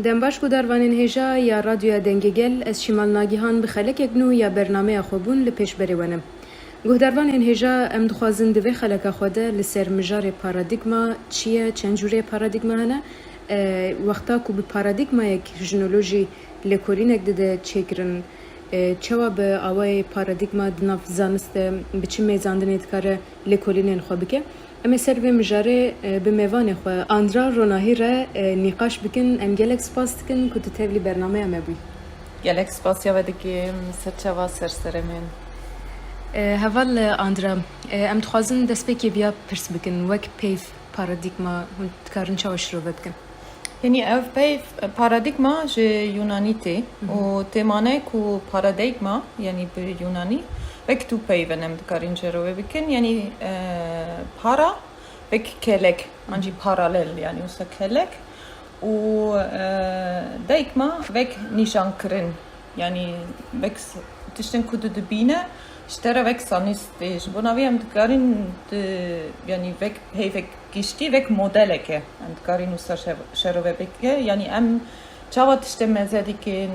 دنباش کو دروانین هجا یا رادیو دنگگل از شمال ناگیهان بخلک اگنو یا برنامه خوبون لپیش بریونم. گهدروانین هجا ام دخوازن دوی خلک خوده لسر مجار پارادیگما چیه چند جوره پارادیگما هنه وقتا کو به پارادیگما یک ژنولوژی لکورین اگده چیکرن چوا به آوای پارادیگما دناف زانست بچه میزاندن ادکاره لکورینین خو بکه اما سر به مجاره به میوان خو آندرا روناهی را نقاش بکن ام گلک سپاس کن که تتابلی برنامه ام بی گلک سپاس یا ودکی سرچوا سرسرمین هول آندرا ام تخوازن دست بکی بیا پرس بکن وک پیف پارادیگما هون تکارن چاوش رو بکن یعنی اف پیف پارادیگما جه یونانیته و تمانه کو پارادیگما یعنی به یونانی وک تو پیونم تکارن چرا بکن یعنی پارا وک کلک آنجی پارالل یعنی اوسا کلک و دیگما وک نیشان کرن یعنی وک تشتن کدو دبینه اشترا وک سانیستش بناوی هم تکارن یعنی وک هی وک گشتی وک مدل که هم تکارن اوسا شروع بکه یعنی ام چاوا تشتن مزدی که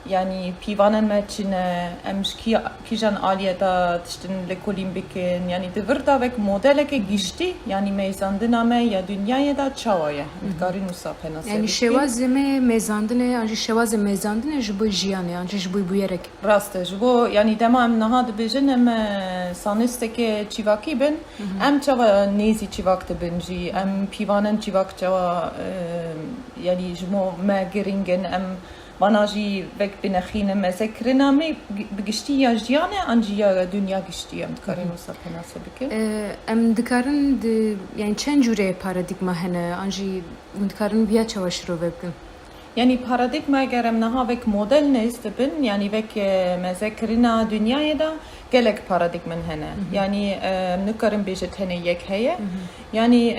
yani pivanen meçine emş kijan aliyeda tiştin lekolim bikin yani devirda vek modeleke gişti yani meyzandına me ya dünyaya da çavaya garin usa penası yani şevazme mezandine anji şevaz mezandine jbo jiyane anji jbo buyerek raste jbo yani demam naha de bejin em sanisteke çivaki ben em çava nezi çivak de benji em pivanen çivak çava yani jmo me geringen em Banaji vek binexine mezekrina me bigişti ya jiyane anji ya dünya gişti em dikarin usa penası bike em dikarin yani çen jure paradigma hene anji dikarin biya çavaş rovekin yani paradigma gerem naha vek model ne istebin yani vek mezekrina dünyaya da gelek paradigmen hene yani nikarin bejet hene yek heye yani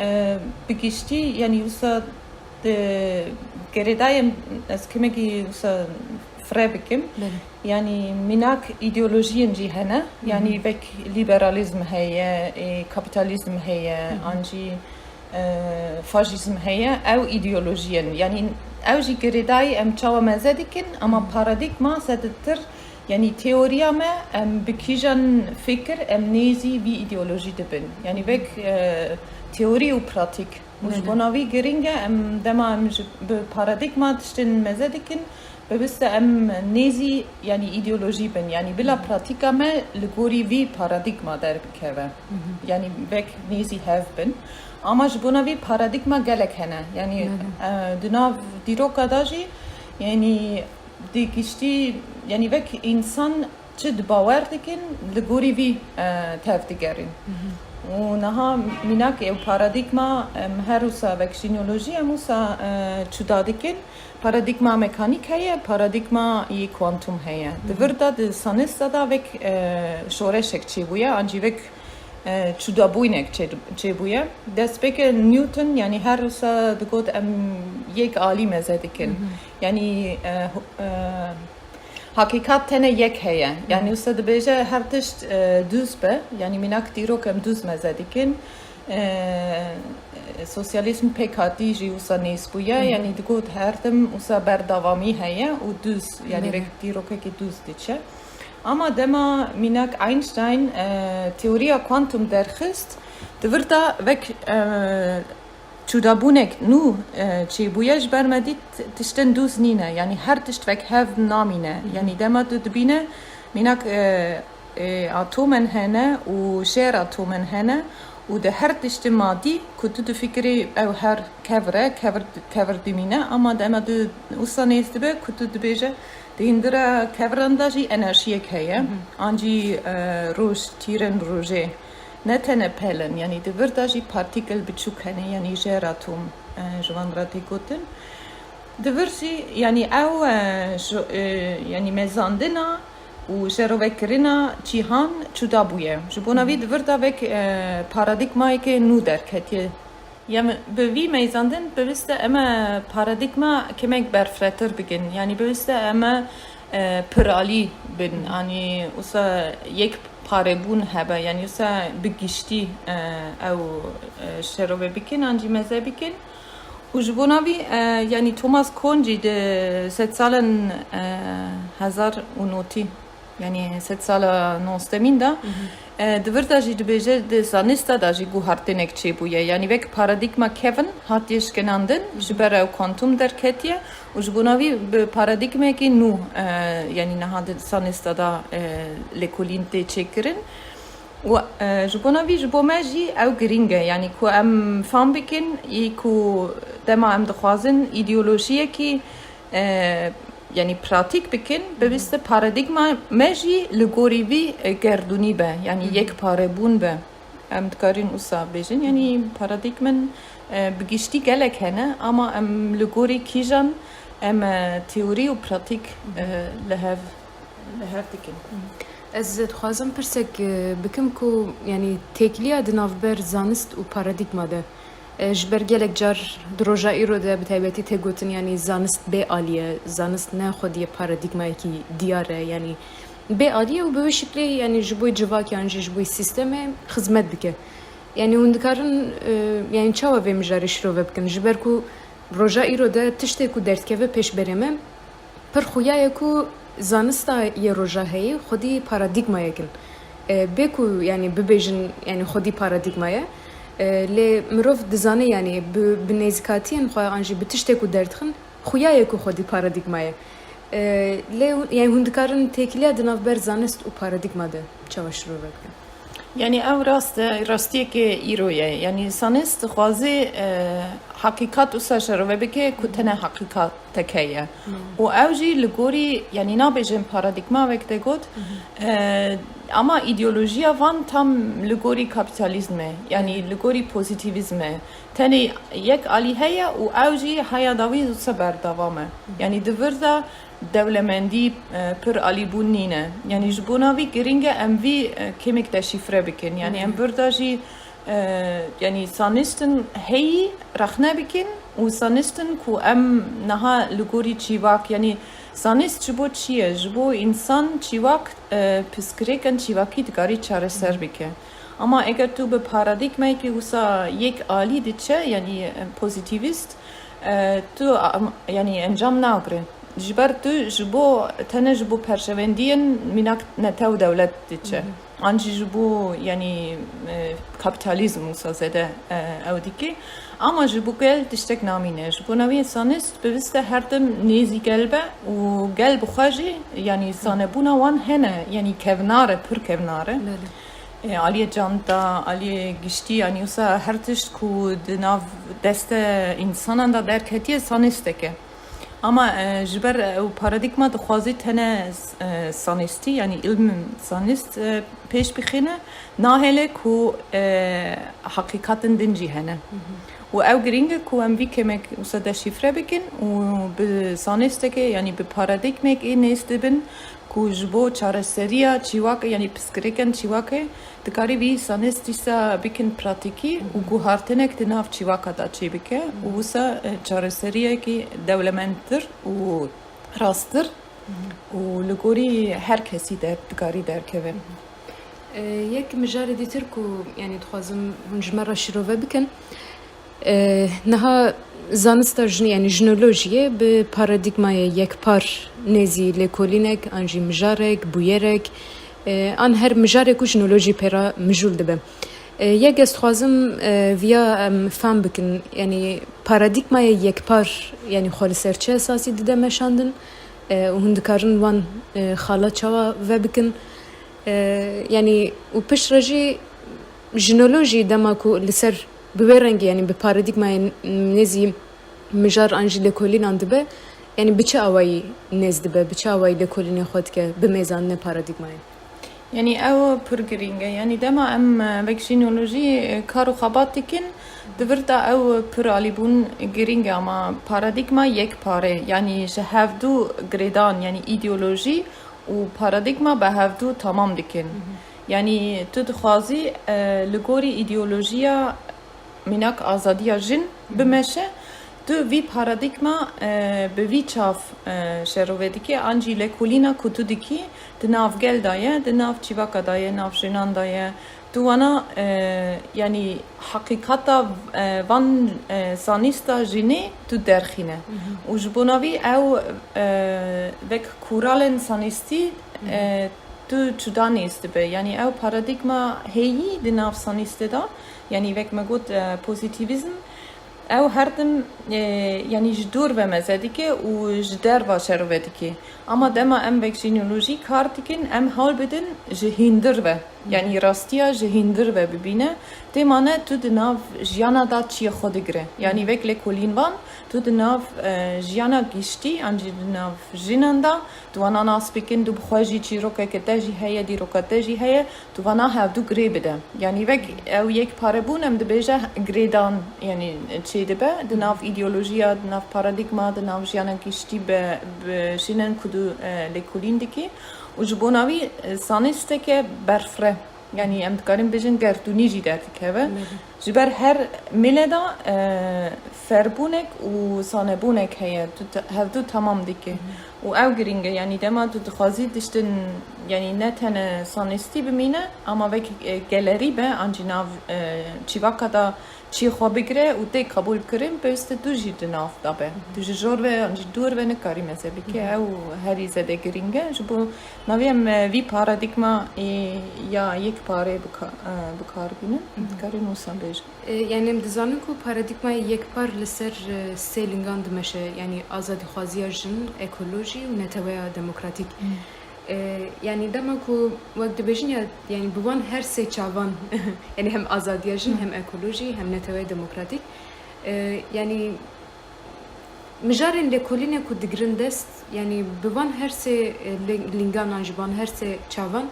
bigişti yani usa geridayım eskimeki usa frebikim yani minak ideolojiyen cihane yani vek liberalizm heye kapitalizm heye anji faşizm heye ev ideolojiyen yani ev ji geriday em çava mezedikin ama paradigma sedettir yani teoriya me em bikijan fikir em nezi bir ideoloji dibin yani vek teori u pratik Bonavi geringe em dema em be paradigma tiştin mezedikin bebiste em nezi yani ideoloji ben yani bila pratika me ligori vi paradigma der bikeve yani vek nezi hev ben ama bonavi paradigma gelek hene yani dünav diroka daji yani dikişti yani vek insan çid bawer dikin ligori vi tev digerin ونها میناک او پارادیگما هروسا وکسینولوژی موسا چودا دیکن پارادیگما مکانیک هیا پارادیگما ای کوانتوم هیا دوردا د سانستا دا وک شورشک چی بویا انجی وک چودا بوینک چی بویا دست بک نیوتن یعنی هروسا دگود یک عالی مزه دیکن یعنی Hakikat tene yek heye. Yani usta beje her tişt düz be. Yani minak dirok em düz mezedikin. Sosyalizm pek hatici usta nesbuya. Yani digot her tem usta berdavami heye. U düz. Yani vek dirok ki düz diçe. Ama dema minak Einstein teoriya kuantum derxist. Divirda vek چودابونک نو چی بویش برمدید تشتن دوز نینه یعنی هر تشت وک هف نامینه یعنی دما دبینه مینک اتومن هنه و شیر اتومن هنه و ده هر تشت مادی کتو دو فکری او هر کور دمینه اما دما دو اصلا نیست به کتو دو بیجه دیندره کورنداجی انرژیک هیه آنجی روش تیرن روژه نه تنه پلن یعنی دورداجی پارتیکل بچوک هنه یعنی جر اتم جوان را دیگوتن دورسی یعنی او یعنی مزاندنا و جروکرنا چیهان چودا بویه جبوناوی دوردا وک پارادیگمای که نو درکتیه یعنی به وی مزاندن بوسته اما پارادیگما کمک برفرتر بگن یعنی بوسته اما پرالی بن یعنی اوسا یک پاربون هبه یعنی اوسا بگیشتی او شروع بکن انجی مزه بکن وجبوناوي يعني توماس كونجي ده 6 سالن 1009 يعني 6 سالا نوستمين دا دورتا جي دبيجه ده زانستا دا جي گوهارتنك چي بويه يعني وك پاراديگما كيفن هاتيش genandın جبر كوانتوم دركتيه وجبوناوي بپاراديگما كي نو يعني نهاد زانستا دا لكولين تي چكرن و جبوناوي جبوماجي او گرينگه يعني كو ام فهم بكن يكو دما ام دخوازن ايديولوژيه كي يعني براتيك بكن ببست پاراديگما ماجي لغوري بي گردوني به يعني يك پاربون به ام دكارين اوسا بيجن يعني پاراديگمن بگشتي گلك هنه اما ام لغوري كيجان ام تيوري و براتيك لهاف دكن از دخوازم پرسك بكم كو يعني تكليا دنافبر زانست و پاراديگما ده جبر گلک جار دروژا ایرو ده بتایبتی تگوتن یعنی زانست به عالیه زانست نه خودی پارادیگمایی کی دیاره یعنی به عالیه و به شکلی یعنی جبوی جواک یعنی جبوی سیستم خدمت بکه یعنی اندکارن یعنی چاوا به مجارش رو بکن جبر کو روژا ایرو ده تشته کو درد که پیش برمه پر خویای کو زانستا یه روژا هی خودی پارادیگمایی کن بکو یعنی ببیجن یعنی خودی پارادیگمایی لی مروف دزانه یعنی به نزدیکاتین خواه آنجی بتشته کو دردخن خویای کو خودی پارادیگمایه لی یعنی هندکارن تکلیه دناف بر زانست و پارادیگما ده چاوش رو بکن يعني او راستي كي ايرويه يعني سانست خوازي حقيقات وساشر وبكي كتنا حقيقات تكيه واوجي لغوري يعني نابجن باراديگما وقت قلت اما ايديولوژيا وان تام لغوري كابيتاليزم يعني لغوري بوزيتيفيزم تاني يك علي هيا واوجي هيا داوي صبر دوامه يعني دوردا دولمندی پر علی بونینه یعنی جبوناوی گرینگه ام وی کمیک دشیفره بکن یعنی ام برداشی یعنی سانستن هی رخنه بکن و سانستن کو ام نها لگوری چیواک یعنی سانست جبو چیه جبو انسان چیواک پسکریکن چیواکی دگاری چاره سر بکن اما اگر تو به پارادیگمایی که وسا یک عالی دیچه یعنی پوزیتیویست تو یعنی انجام ناگره جبر تو جبو تنه جبو پرشوندین مناک نتاو دولت دیچه آنچه جبو یعنی کپیتالیزم مسازده او دیکی اما جبو گل تشتک نامینه جبو نوی سانست بوسته هر دم نیزی گلبه و گلب خواجی یعنی سانبونا وان هنه یعنی کوناره پر کوناره علی جانتا علی گشتی یعنی اوسا هر تشت کو دناو دست انسان دا درکتی سانسته که اما جبر و پارادیگما دخوازی تنه سانستی یعنی علم سانست پیش بخینه ناهله کو حقیقت دنجی هنه و او گرینگه کو ام وی کمک وسا شifre بکن و به سانسته که یعنی به پارادیگما که نیست بن کو جبو چاره سریا چیواک یعنی پسکریکن چیواکه دکاری وی سانستیسا بکن پراتیکی و گوهارتنک دناف چیواکا دا چی بکه و وسا چاره سریا که دولمندتر و راستر و لگوری هر کسی در دکاری در که یک مجال دیتر کو یعنی دخوازم هنجمره شروع بکن نها زانستا یعنی جنولوژیه به پارادیگمای یک پار نزی لکولینک انجی مجارک بویرک آن هر مجارک و جنولوژی پرا مجول دبه یک استخوازم ویا فهم بکن یعنی پارادیگمای یک پار یعنی خال سرچه اساسی دیده مشاندن و هندکارن وان خالا چاوا و بکن یعنی و پش رجی جنولوژی دماکو لسر بورنگ یعنی به پارادیگمای نزی مجار انجی لکولین اندبه یعنی بچه آوایی نزدبه بچه آوایی لکولین خود که به میزان پارادیگمای یعنی او پرگرینگه یعنی دما ام وکسینولوژی کارو خبات دیکن دورتا او پر آلیبون گرینگه اما پارادیگما یک پاره یعنی هفدو گریدان یعنی ایدئولوژی و پارادیگما به هفدو تمام دیکن یعنی تو دخوازی لگوری ایدئولوژیا مناک آزادی جن بمشه تو وی پارادیگما به وی چاف شروع دیکی آنجی لکولینا کتو دیکی دناف گل دایه دناف چیواکا دایه ناف جنان دایه توانا يعني حقيقتا وان سانيستا جيني تو درخينه وجبوناوي او وك كورالن سانيستي تو تشدانيست به يعني او باراديغما هي دناف سانيست دا يعني وك ما قلت بوزيتيفيزم او هردم يعني جدور و مزدیکه و جدر و شروعتیکه اما دما ام وک جینولوژی کارتیکن ام حال بدن جهیندر و یعنی راستیا جهیندر و ببینه تمانه تو دناف جیانا دا چی خود گره یعنی وک لکولین وان تو دناف جیانا گیشتی انجی دناف جینندا تو وانا ناس بکن دو بخواجی چی روکه که تجی هیا دی روکه تجی هیا تو وانا هف دو گری بده یعنی وک او یک پاربون ام دبیجه گریدان یعنی چی دبه دناف ایدئولوژیا دناف پارادیگما دناف جیانا گیشتی به جینن کدو لکولین دیکی و جبوناوی سانسته که برفره yani em dikarin bejin gerdûnî jî dertikeve ji ber her mileda ferbûnek û sanebûnek heye hevdû tamam dike û ew giring e yani dema tu dixwazî tiştin yani ne tene sanistî bimîne ama vek gelerî be an jî nav çîvaka da çî xwe bigire û tê qebûl kirin pêwîst e tu jî di nav da be tu ji jor ve an jî dûr ve nikarî meze bike ew herî zede giring e ji bo navê em vî paradigma ya yekpare bikar bînin dikarîn wisa bêjin yani em dizanin ku paradigmayê yekpar li ser sê lingan dimeşe yani azadîxwaziya jin ekolojî û neteweya demokratîk yani dema ku wek dibêjin ya yani bi wan her sê çavan yani hem azadiya jin hem ekolojî hem neteweya demokratîk yani mijarên lêkolînê ku digirin dest yani bi wan her sê linganan ji wan her sê çavan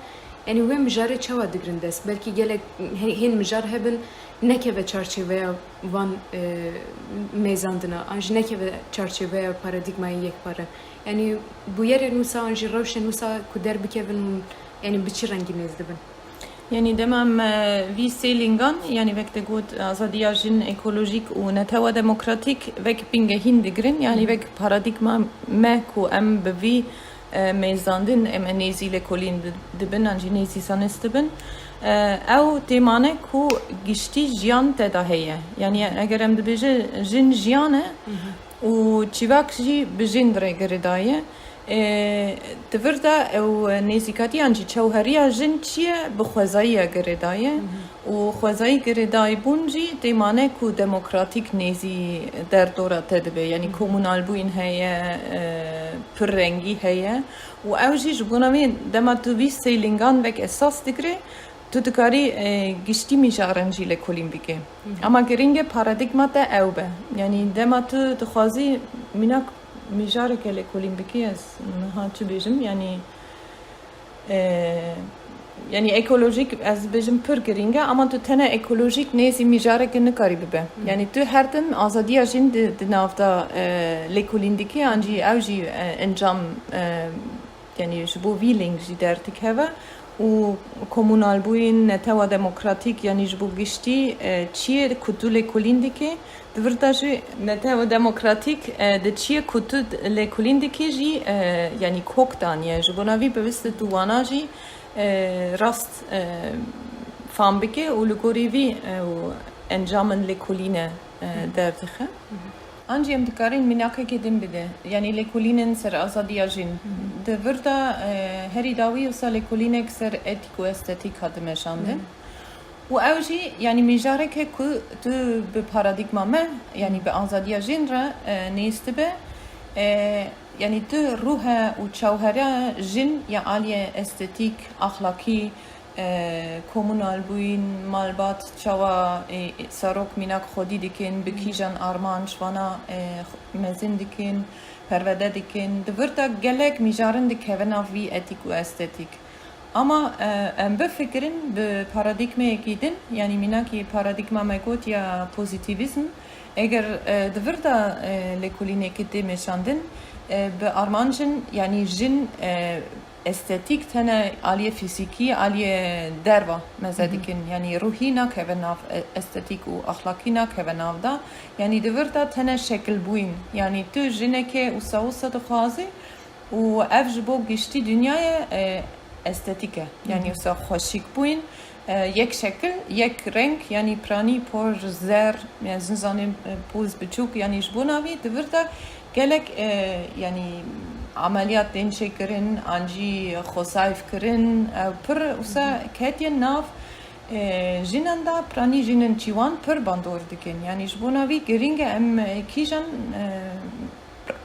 yani wê mijarê çawa digirin dest belkî gelek hên mijar hebin nekeve çarçeveya van mêzandina an jî nekeve çarçeveya paradigmayê yekpare yani bu yerê nûsa an jî rewşên nûsa ku derbikevin yani bi çi rengî mêz dibin yani demem vî sê lingan yani vek te got azadiya jin ekolojîk û netewa demokratîk vek pingehîn digirin yani vek paradigma me ku em bi vî mêzandin em nêzî lêkolîn dibin an jî nêzî sanist dibin ew têmane ku giştî jiyan te da heye yani eger em dibêje jin jiyan e û çîvak jî bi jin re girêdaye divir de ew nêzîkatiyan jî çewheriya jin çi ye bi xwezayiya girêdaye û xwezayî girêdayîbûn jî têmane ku demokratîk nêzî derdora te dibe yani komûnalbûyîn heye pirrengî heye û ew jî ji bona wê dema tu vî sê lingan vek esas digire tu dikarî giştî mijaran jî lêkolîn bike ama giring e paradigma te ew be yani dema tu dixwazî mînak mijareke lêkolîn bikî ez niha çi bêjim yani yani ekolojik ez bêjim pir giring e ama tu tene ekolojik nêzî mijarekê nikarî bibe yani tu her tim azadiya jin di nav da lêkolîn dikî an jî ew jî encam yani ji bo vî ling jî derdikeve û komûnalbûyîn netewa demokratîk yani ji bo giştî çi ye ku tu lêkolîn dikî divir de jî netewa demokratîk di çi ye ku tu lêkolîn dikî jî yani kok daniye ji bona vî pêwîst e tu wana jî rast fam bike û li gorî vî encamên lêkolînê derdixe an jî em dikarîn mînakekê din bide yani lêkolînên ser azadiya jin divir de herî dawî wisa lêkolînek ser etîk û estetîk hat dimeşandin û ew jî yani mijareke ku tu bi paradigma me yani bi azadiya jin re nêz dibe yani tu ruhe û çewheriya jin ya aliye estetîk axlakî komûnalbûyîn malbat çawa sarok mînak xwedî dikin bi kîjan arman şwana mezin dikin pervede dikin divir de gelek mijarin dikeve nav vî etîk û estetîk ama em bifikirin bi paradigmayekî din yani mînakî paradigma me got ya pozitivîzm eger divir de lêkolînekê tê mêşandin bi arman jin yani jin estetik tene aliye fiziki aliye derva mezedikin yani ruhi nakeve nav estetik û axlakî nakeve nav da yani divir da tene şekil bûyîn yani tu jineke wisa dixwazî û ev ji bo giştî dünyayê estetik e yani wisa xweşik bûyîn یک شکل یک رنگ یعنی پرانی پر زر یعنی زنزانه پوز بچوک یعنی جبوناوی دورتا گلک یعنی عملیات دنچه کرن آنجی خصایف کرن پر وسا کتین ناف جنان دا پرانی جنان چیوان پر باندور دکن یعنی جبوناوی گرینگ ام کیجان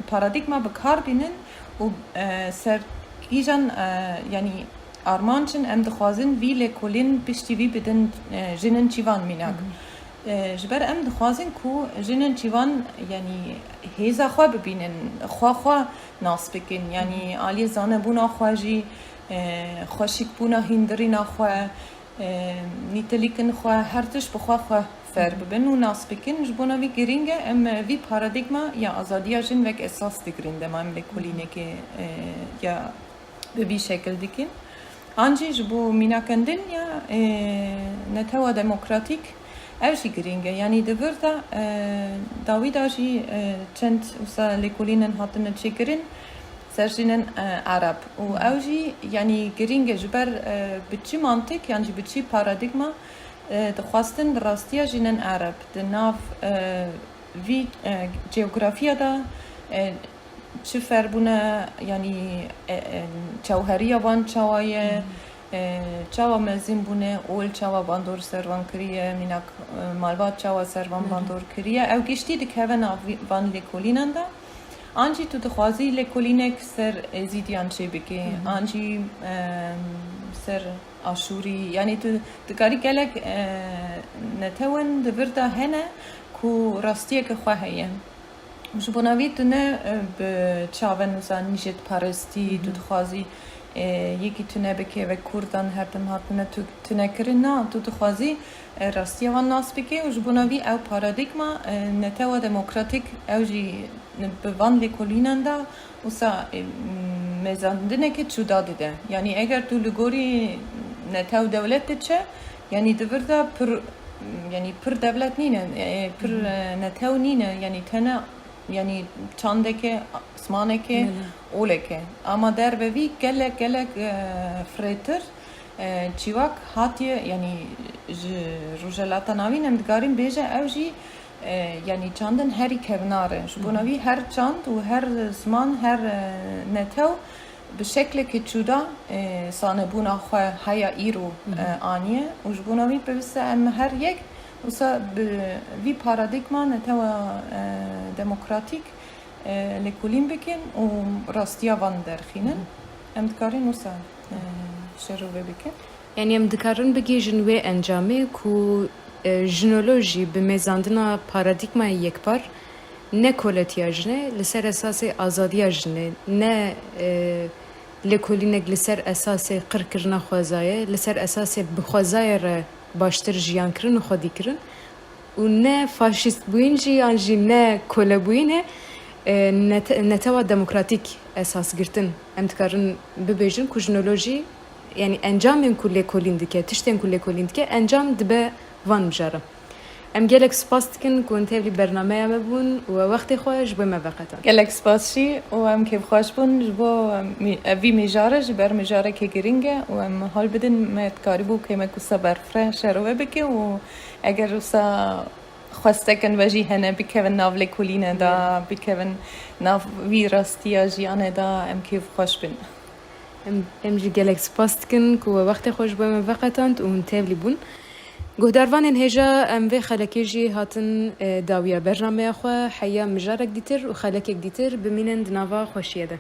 پارادیگما بکار بینن و سر کیجان یعنی آرمانچن ام دخوازن وی لکولین پشتی وی بدن جنن چیوان میناک جبر ام دخوازن کو جنن چیوان یعنی هیزا خواه ببینن خواه ناس بکن یعنی آلی زانه بونا خواهی خوشیک بونا هندرینا خواه نیتلیکن خواه هر تش بخواه فر ببین و ناس بکن جبونا وی گرینگه ام وی پارادیگما یا آزادیا جن وک اساس دگرینده ما ام لکولینه که یا به بی شکل دکن آنجی جبو میناکندن یا نتوا دموکراتیک اوشی گرینگه یعنی دورتا داوی داشی چند وسا لکولینن هاتن چکرین سرجنن عرب و اوجی یعنی گرینگه جبر بچی منطق یعنی بچی پارادیگما دخواستن راستیا جنن عرب دناف وی جغرافیا دا چه فربونه یعنی چوهری وان چوایه چاوا مزین بونه اول چاوا باندور سروان کریه میناک مالوات چاوا سروان باندور کریه او گشتی دکهون وان لکولینن دا آنجی تو دخوازی لکولینک سر زیدیان چه بگی آنجی سر آشوری یعنی تو دکاری گلک نتوان دورده هنه کو راستیه که خواهیه جبوناوی تو نه به چاون وزن نیشت پارستی تو دخوازی یکی تو نه بکه و کردان هر دم هاتنه تو نکرین نه تو دخوازی راستیه وان ناس بکه و جبوناوی او پارادیگما نتوا دموکراتیک او جی به وان لکولینن دا وسا مزاندنه که چودا دیده یعنی اگر تو لگوری نتاو دولت چه یعنی دورده پر یعنی پر دولت نینه پر نتاو نینه یعنی تنه یعنی چانده که اسمانه که اوله که اما در بوی گلک فریتر چیواک هاتیه یعنی روژلاتا ناوین امدگاریم بیجه او جی یعنی چاندن هری کوناره جبوناوی هر چاند و هر زمان هر نتاو به شکل که چودا سانه بونا خواه هیا ایرو آنیه و جبوناوی بوسته ام هر یک وسا وی پارادیگما نتوا دموکراتیک لکولین بکن و راستیا وان درخینن ام دکارین وسا شروع بکن یعنی ام دکارن بگی جنوی انجامه کو جنولوژی به میزاندنا پارادیگما یک بار نه کولتیا جنه لسر اساس آزادیا جنه نه لکولینک لسر اساس قرکرنا خوازایه لسر اساس بخوازای را باشتر جیان کرن و خودی کرن و نه فاشیست بوین جیان جی نه کوله بوینه نتوا دموکراتیک اساس گرتن امتکارن ببیجن کو جنولوژی یعنی انجام این کل کولین دکه تشتن کل کولین دکه انجام دبه وان بجاره ام گلک سپاس دکن کن تبلی برنامه ام بون و وقت خوش به موقتا گلک سپاسشی و ام که خوش بون جبو وی میجاره جبر میجاره که گرینگه و ام حال بدن مت کاریبو که مکوسا برفره شروع بکه و اگر روسا خواسته کن وجی هنه بکن ناو لکولینه دا بکن ناو وی راستیا جیانه دا ام که خوش بون ام جی گلک سپاس دکن که وقت خوش به موقتاند و تبلی بون گهداروان هجا ام و خلکی جی هاتن داویا برنامه خو حیا مجارک دیتر و خلکک دیتر بمینند نوا خوشیده